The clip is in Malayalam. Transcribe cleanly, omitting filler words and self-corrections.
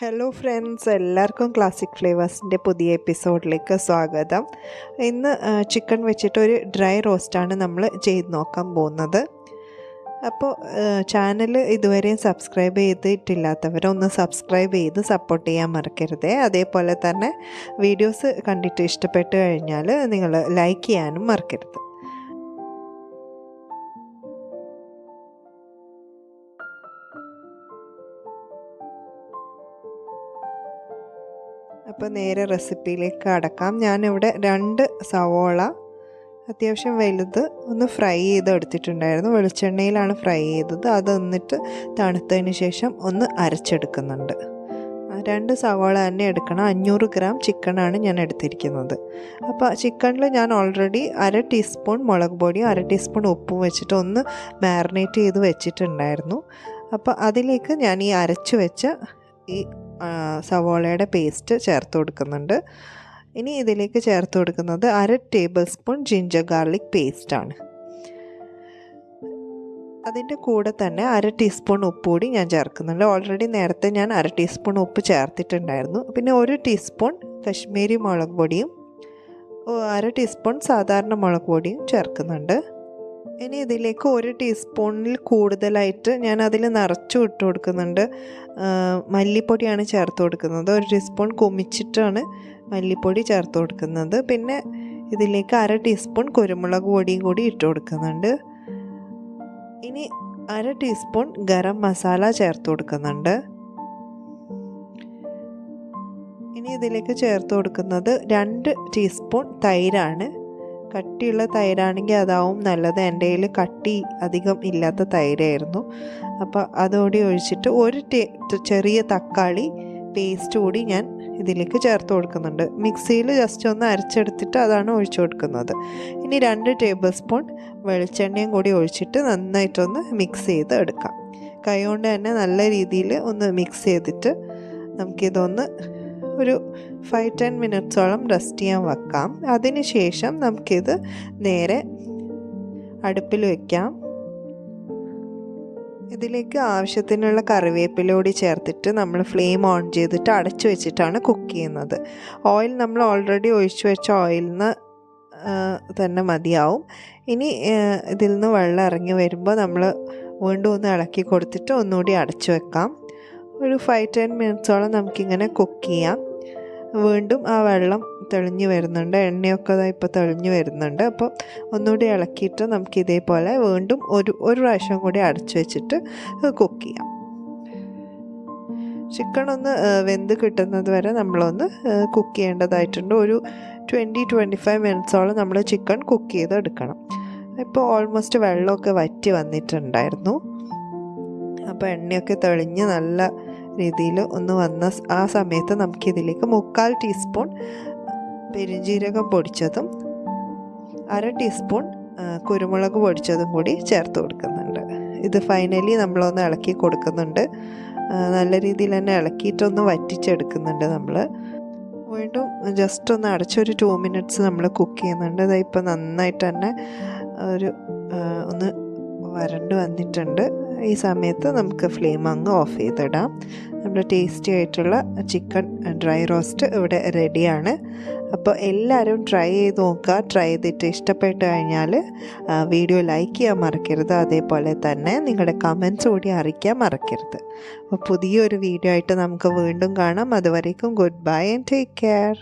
ഹലോ ഫ്രണ്ട്സ്, എല്ലാവർക്കും ക്ലാസിക് ഫ്ലേവേഴ്സിൻ്റെ പുതിയ എപ്പിസോഡിലേക്ക് സ്വാഗതം. ഇന്ന് ചിക്കൻ വെച്ചിട്ടൊരു ഡ്രൈ റോസ്റ്റാണ് നമ്മൾ ചെയ്ത് നോക്കാൻ പോകുന്നത്. അപ്പോൾ ചാനൽ ഇതുവരെയും സബ്സ്ക്രൈബ് ചെയ്തിട്ടില്ലാത്തവരൊന്ന് സബ്സ്ക്രൈബ് ചെയ്ത് സപ്പോർട്ട് ചെയ്യാൻ മറക്കരുത്. അതേപോലെ തന്നെ വീഡിയോസ് കണ്ടിട്ട് ഇഷ്ടപ്പെട്ട് കഴിഞ്ഞാൽ നിങ്ങൾ ലൈക്ക് ചെയ്യാനും മറക്കരുത്. അപ്പോൾ നേരെ റെസിപ്പിയിലേക്ക് കടക്കാം. ഞാനിവിടെ 2 സവോള അത്യാവശ്യം വലുത് ഒന്ന് ഫ്രൈ ചെയ്തെടുത്തിട്ടുണ്ടായിരുന്നു. വെളിച്ചെണ്ണയിലാണ് ഫ്രൈ ചെയ്തത്. അത് എന്നിട്ട് തണുത്തതിന് ശേഷം ഒന്ന് അരച്ചെടുക്കുന്നുണ്ട്. 2 സവോള തന്നെ എടുക്കണം. 500 ഗ്രാം ചിക്കനാണ് ഞാൻ എടുത്തിരിക്കുന്നത്. അപ്പോൾ ചിക്കനിൽ ഞാൻ ഓൾറെഡി 1/2 ടീസ്പൂൺ മുളക് പൊടിയും 1/2 ടീസ്പൂൺ ഉപ്പും വെച്ചിട്ട് ഒന്ന് മാരിനേറ്റ് ചെയ്ത് വെച്ചിട്ടുണ്ടായിരുന്നു. അപ്പോൾ അതിലേക്ക് ഞാൻ ഈ അരച്ച് വെച്ച ഈ സവോളയുടെ പേസ്റ്റ് ചേർത്ത് കൊടുക്കുന്നുണ്ട്. ഇനി ഇതിലേക്ക് ചേർത്ത് കൊടുക്കുന്നത് 1/2 ടേബിൾ സ്പൂൺ ജിഞ്ചർ ഗാർലിക് പേസ്റ്റാണ്. അതിൻ്റെ കൂടെ തന്നെ 1/2 ടീസ്പൂൺ ഉപ്പ് കൂടി ഞാൻ ചേർക്കുന്നുണ്ട്. ഓൾറെഡി നേരത്തെ ഞാൻ 1/2 ടീസ്പൂൺ ഉപ്പ് ചേർത്തിട്ടുണ്ടായിരുന്നു. പിന്നെ 1 ടീസ്പൂൺ കശ്മീരി മുളക് പൊടിയും 1/2 ടീസ്പൂൺ സാധാരണ മുളക് പൊടിയും ചേർക്കുന്നുണ്ട്. ഇനി ഇതിലേക്ക് 1 ടീസ്പൂണിൽ കൂടുതലായിട്ട് ഞാൻ അതിൽ നിറച്ചു ഇട്ട് കൊടുക്കുന്നുണ്ട്. മല്ലിപ്പൊടിയാണ് ചേർത്ത് കൊടുക്കുന്നത്. 1 ടീസ്പൂൺ കുമിച്ചിട്ടാണ് മല്ലിപ്പൊടി ചേർത്ത് കൊടുക്കുന്നത്. പിന്നെ ഇതിലേക്ക് 1/2 ടീസ്പൂൺ കുരുമുളക് പൊടിയും കൂടി ഇട്ട് കൊടുക്കുന്നുണ്ട്. ഇനി 1/2 ടീസ്പൂൺ ഗരം മസാല ചേർത്ത് കൊടുക്കുന്നുണ്ട്. ഇനി ഇതിലേക്ക് ചേർത്ത് കൊടുക്കുന്നത് 2 ടീസ്പൂൺ തൈരാണ്. കട്ടിയുള്ള തൈരാണെങ്കിൽ അതാവും നല്ലത്. എൻ്റെ കയ്യിൽ കട്ടി അധികം ഇല്ലാത്ത തൈരായിരുന്നു. അപ്പോൾ അതുകൂടി ഒഴിച്ചിട്ട് 1 ചെറിയ തക്കാളി പേസ്റ്റ് കൂടി ഞാൻ ഇതിലേക്ക് ചേർത്ത് കൊടുക്കുന്നുണ്ട്. മിക്സിയിൽ ജസ്റ്റ് ഒന്ന് അരച്ചെടുത്തിട്ട് അതാണ് ഒഴിച്ചു കൊടുക്കുന്നത്. ഇനി 2 ടേബിൾ സ്പൂൺ വെളിച്ചെണ്ണയും കൂടി ഒഴിച്ചിട്ട് നന്നായിട്ടൊന്ന് മിക്സ് ചെയ്ത് എടുക്കാം. കൈ കൊണ്ട് തന്നെ നല്ല രീതിയിൽ ഒന്ന് മിക്സ് ചെയ്തിട്ട് നമുക്കിതൊന്ന് ഒരു 5-10 മിനിറ്റ്സോളം റെസ്റ്റ് ചെയ്യാൻ വെക്കാം. അതിന് ശേഷം നമുക്കിത് നേരെ അടുപ്പിൽ വയ്ക്കാം. ഇതിലേക്ക് ആവശ്യത്തിനുള്ള കറിവേപ്പില കൂടി ചേർത്തിട്ട് നമ്മൾ ഫ്ലെയിം ഓൺ ചെയ്തിട്ട് അടച്ചു വെച്ചിട്ടാണ് കുക്ക് ചെയ്യുന്നത്. ഓയിൽ നമ്മൾ ഓൾറെഡി ഒഴിച്ചു വെച്ച ഓയിലിൽ നിന്ന് തന്നെ മതിയാവും. ഇനി ഇതിൽ നിന്ന് വെള്ളം ഇറങ്ങി വരുമ്പോൾ നമ്മൾ വീണ്ടും ഒന്ന് ഇളക്കി കൊടുത്തിട്ട് ഒന്നുകൂടി അടച്ചു വെക്കാം. ഒരു 5-10 മിനിറ്റ്സോളം നമുക്കിങ്ങനെ കുക്ക് ചെയ്യാം. വീണ്ടും ആ വെള്ളം തെളിഞ്ഞു വരുന്നുണ്ട്. എണ്ണയൊക്കെ ഇപ്പോൾ തെളിഞ്ഞു വരുന്നുണ്ട്. അപ്പോൾ ഒന്നുകൂടി ഇളക്കിയിട്ട് നമുക്ക് ഇതേപോലെ വീണ്ടും ഒരു പ്രാവശ്യം കൂടി അടച്ചു വെച്ചിട്ട് കുക്ക് ചെയ്യാം. ചിക്കൻ ഒന്ന് വെന്ത് കിട്ടുന്നത് വരെ നമ്മളൊന്ന് കുക്ക് ചെയ്യേണ്ടതായിട്ടുണ്ട്. ഒരു 20-25 മിനിറ്റ്സോളം നമ്മൾ ചിക്കൻ കുക്ക് ചെയ്തെടുക്കണം. ഇപ്പോൾ ഓൾമോസ്റ്റ് വെള്ളമൊക്കെ വറ്റി വന്നിട്ടുണ്ടായിരുന്നു. അപ്പോൾ എണ്ണയൊക്കെ തെളിഞ്ഞ് നല്ല രീതിയിൽ ഒന്ന് വന്ന ആ സമയത്ത് നമുക്കിതിലേക്ക് 3/4 ടീസ്പൂൺ പെരുംജീരകം പൊടിച്ചതും 1/2 ടീസ്പൂൺ കുരുമുളക് പൊടിച്ചതും കൂടി ചേർത്ത് കൊടുക്കുന്നുണ്ട്. ഇത് ഫൈനലി നമ്മളൊന്ന് ഇളക്കി കൊടുക്കുന്നുണ്ട്. നല്ല രീതിയിൽ തന്നെ ഇളക്കിയിട്ടൊന്ന് വറ്റിച്ചെടുക്കുന്നുണ്ട്. നമ്മൾ വീണ്ടും ജസ്റ്റ് ഒന്ന് അടച്ചൊരു 2 മിനിറ്റ്സ് നമ്മൾ കുക്ക് ചെയ്യുന്നുണ്ട്. അതിപ്പോൾ നന്നായിട്ട് തന്നെ ഒന്ന് വരണ്ട് വന്നിട്ടുണ്ട്. ഈ സമയത്ത് നമുക്ക് ഫ്ലെയിം അങ്ങ് ഓഫ് ചെയ്തിടാം. നമ്മുടെ ടേസ്റ്റി ആയിട്ടുള്ള ചിക്കൻ ഡ്രൈ റോസ്റ്റ് ഇവിടെ റെഡിയാണ്. അപ്പോൾ എല്ലാവരും ട്രൈ ചെയ്ത് നോക്കുക. ട്രൈ ചെയ്തിട്ട് ഇഷ്ടപ്പെട്ട് കഴിഞ്ഞാൽ വീഡിയോ ലൈക്ക് ചെയ്യാൻ മറക്കരുത്. അതേപോലെ തന്നെ നിങ്ങളുടെ കമൻറ്റ്സ് കൂടി അറിയിക്കാൻ മറക്കരുത്. അപ്പോൾ പുതിയൊരു വീഡിയോ ആയിട്ട് നമുക്ക് വീണ്ടും കാണാം. അതുവരേക്കും good bye and take care.